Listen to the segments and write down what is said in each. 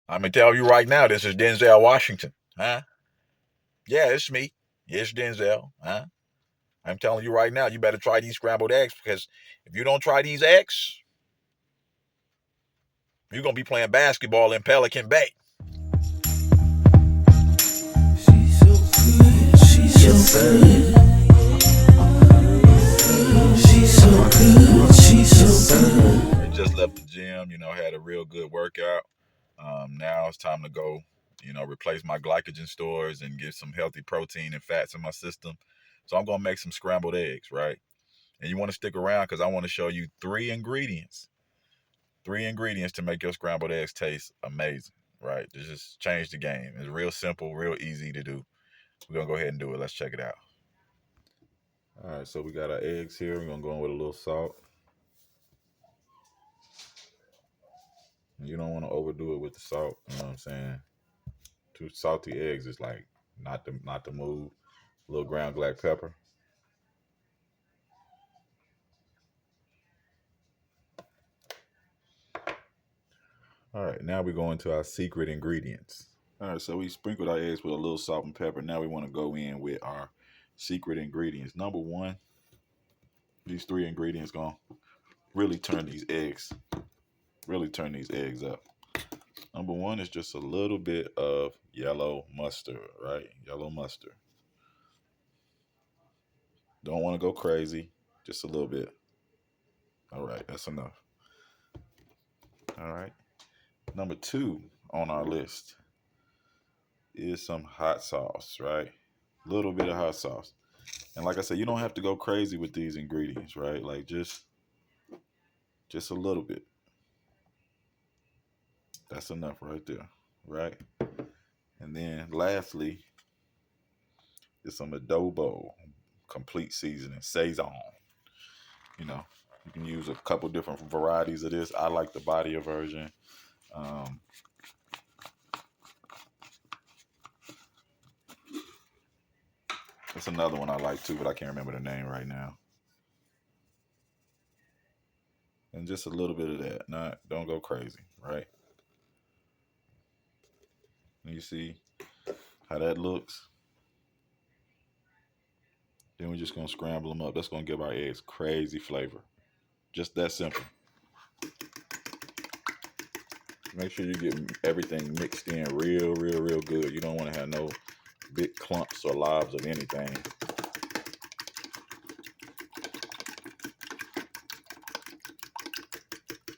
I'm going to tell you right now, this is Denzel Washington. Huh? Yeah, it's me. It's Denzel. Huh? I'm telling you right now, you better try these scrambled eggs, because if you don't try these eggs, you're going to be playing basketball in Pelican Bay. She's so good. She's so good. She's so good. She's so good. I just left the gym, had a real good workout. Now it's time to go, replace my glycogen stores and get some healthy protein and fats in my system. So I'm going to make some scrambled eggs, right? And you want to stick around because I want to show you three ingredients. Three ingredients to make your scrambled eggs taste amazing, right? To just change the game. It's real simple, real easy to do. We're going to go ahead and do it. Let's check it out. All right, so we got our eggs here. We're going to go in with a little salt. You don't want to overdo it with the salt, you know what I'm saying? Too salty eggs is like not the move. A little ground black pepper. All right, now we're going to our secret ingredients. All right, so we sprinkled our eggs with a little salt and pepper. Now we want to go in with our secret ingredients. Number one, these three ingredients gonna really turn these eggs up. Number one is just a little bit of yellow mustard, right? Yellow mustard. Don't want to go crazy, just a little bit. All right, that's enough. All right. Number two on our list is some hot sauce, right? A little bit of hot sauce. And like I said, you don't have to go crazy with these ingredients, right? Like just a little bit. That's enough right there, right? And then lastly is some adobo, complete seasoning, Saison. You know, you can use a couple different varieties of this. I like the body version. It's another one I like too, but I can't remember the name right now. And just a little bit of that. Don't go crazy, right? And you see how that looks? Then we're just gonna scramble them up. That's gonna give our eggs crazy flavor. Just that simple. Make sure you get everything mixed in real good. You don't want to have no big clumps or lobs of anything.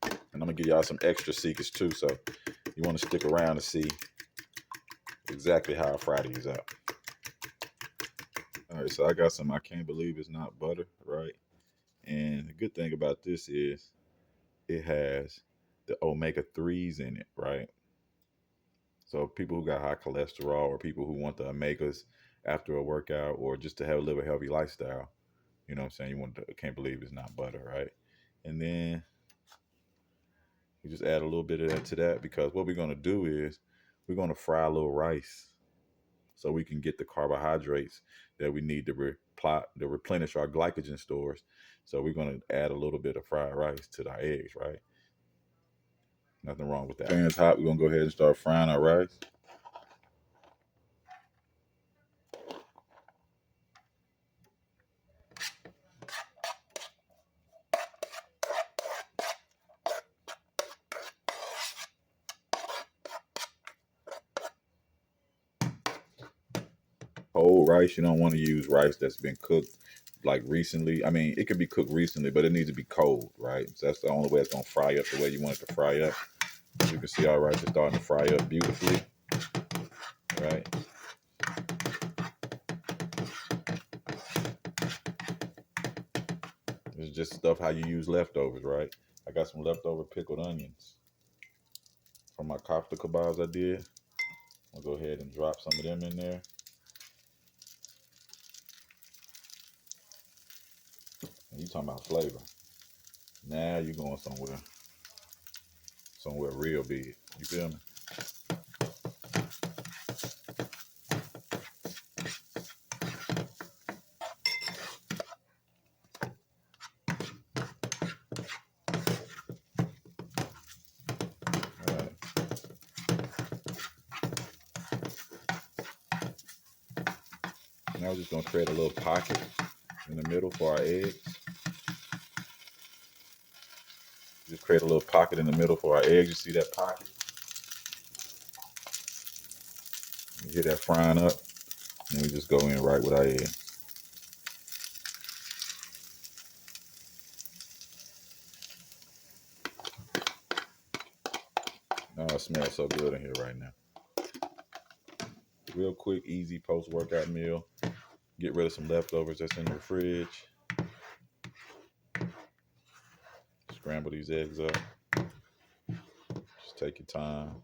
And I'm gonna give y'all some extra secrets too, so you want to stick around to see exactly how I fry these up. All right, so I got some. I can't believe it's not butter, right? And the good thing about this is it has the omega-3s in it, right? So people who got high cholesterol or people who want the omegas after a workout or just to live a healthy lifestyle, you know what I'm saying? Can't believe it's not butter, right? And then you just add a little bit of that to that, because what we're going to do is we're going to fry a little rice so we can get the carbohydrates that we need to replenish our glycogen stores. So we're going to add a little bit of fried rice to our eggs, right? Nothing wrong with that. Pan's hot. We're going to go ahead and start frying our rice. Whole rice. You don't want to use rice that's been cooked like recently. I mean, it could be cooked recently, but it needs to be cold, right? So that's the only way it's going to fry up the way you want it to fry up. You can see our rice is starting to fry up beautifully, right? It's just stuff how you use leftovers, right? I got some leftover pickled onions from my kofta kebabs I did. I'll go ahead and drop some of them in there. And you talking about flavor. Now you're going somewhere real big. You feel me? All right. Now we're just gonna create a little pocket in the middle for our eggs. Just create a little pocket in the middle for our eggs. You see that pocket? You hear that frying up? And we just go in right with our eggs. Oh, it smells so good in here right now. Real quick, easy post-workout meal. Get rid of some leftovers that's in the fridge. Scramble these eggs up. Just take your time.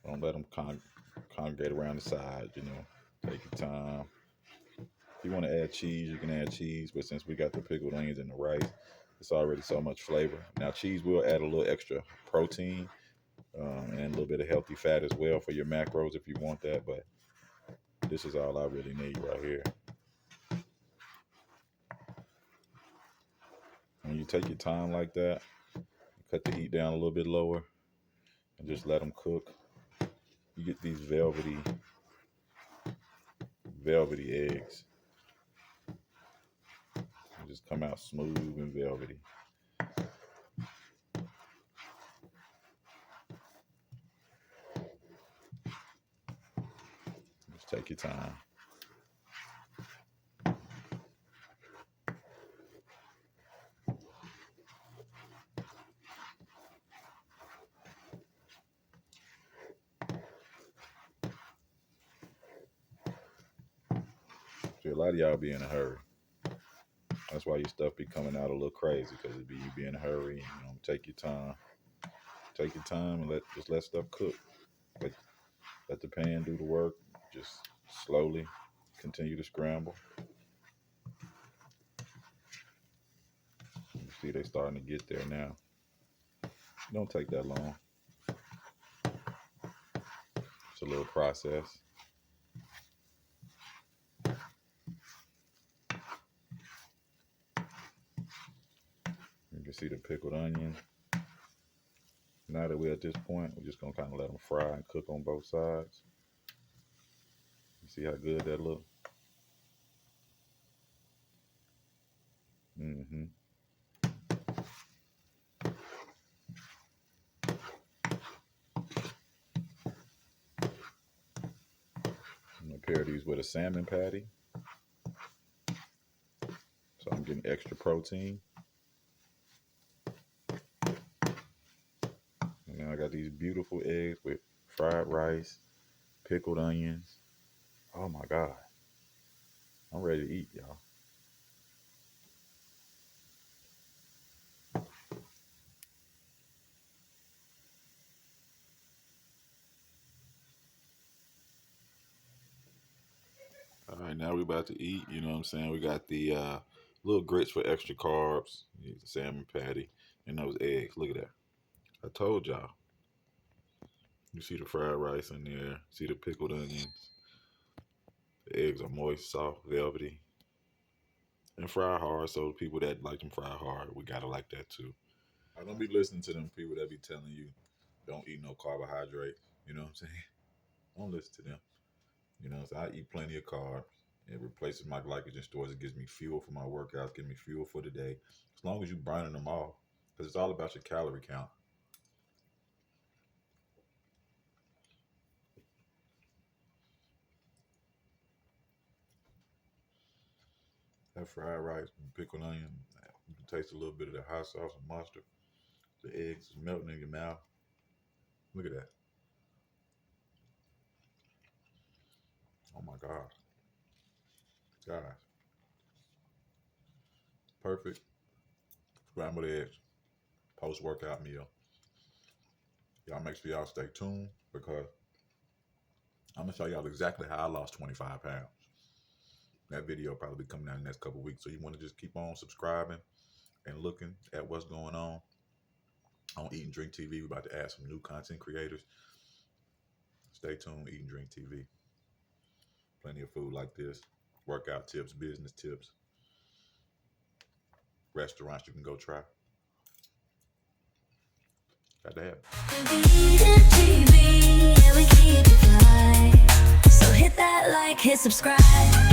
Don't let them congregate around the side, you know. Take your time. If you want to add cheese, you can add cheese. But since we got the pickled onions and the rice, it's already so much flavor. Now, cheese will add a little extra protein and a little bit of healthy fat as well for your macros if you want that. But this is all I really need right here. When you take your time like that, cut the heat down a little bit lower and just let them cook. You get these velvety eggs. They just come out smooth and velvety. Just take your time. See, a lot of y'all be in a hurry. That's why your stuff be coming out a little crazy, because it be you be in a hurry. You know, take your time. Take your time and just let stuff cook. Let the pan do the work. Just slowly continue to scramble. You see they starting to get there now. It don't take that long. It's a little process. You can see the pickled onion. Now that we're at this point, we're just gonna kind of let them fry and cook on both sides. You see how good that looks? Mm-hmm. I'm gonna pair these with a salmon patty. So I'm getting extra protein. And now I got these beautiful eggs with fried rice, pickled onions. Oh my God. I'm ready to eat, y'all. All right, now we're about to eat. You know what I'm saying? We got the little grits for extra carbs, the salmon patty, and those eggs. Look at that. I told y'all. You see the fried rice in there. See the pickled onions. The eggs are moist, soft, velvety, and fried hard. So the people that like them fried hard, we gotta like that too. I don't be listening to them people that be telling you don't eat no carbohydrates. You know what I'm saying? Don't listen to them. You know, so I eat plenty of carbs. It replaces my glycogen stores. It gives me fuel for my workouts, gives me fuel for the day. As long as you burning them off, because it's all about your calorie count. That fried rice and pickled onion, you can taste a little bit of the hot sauce and mustard. The eggs is melting in your mouth. Look at that. Oh my God. Guys. Perfect scrambled eggs, post-workout meal. Y'all make sure y'all stay tuned, because I'm going to show y'all exactly how I lost 25 pounds. That video will probably be coming out in the next couple of weeks. So you want to just keep on subscribing and looking at what's going on Eat and Drink TV. We're about to add some new content creators. Stay tuned, Eat and Drink TV. Plenty of food like this. Workout tips, business tips. Restaurants you can go try. Got to have it. like, hit subscribe.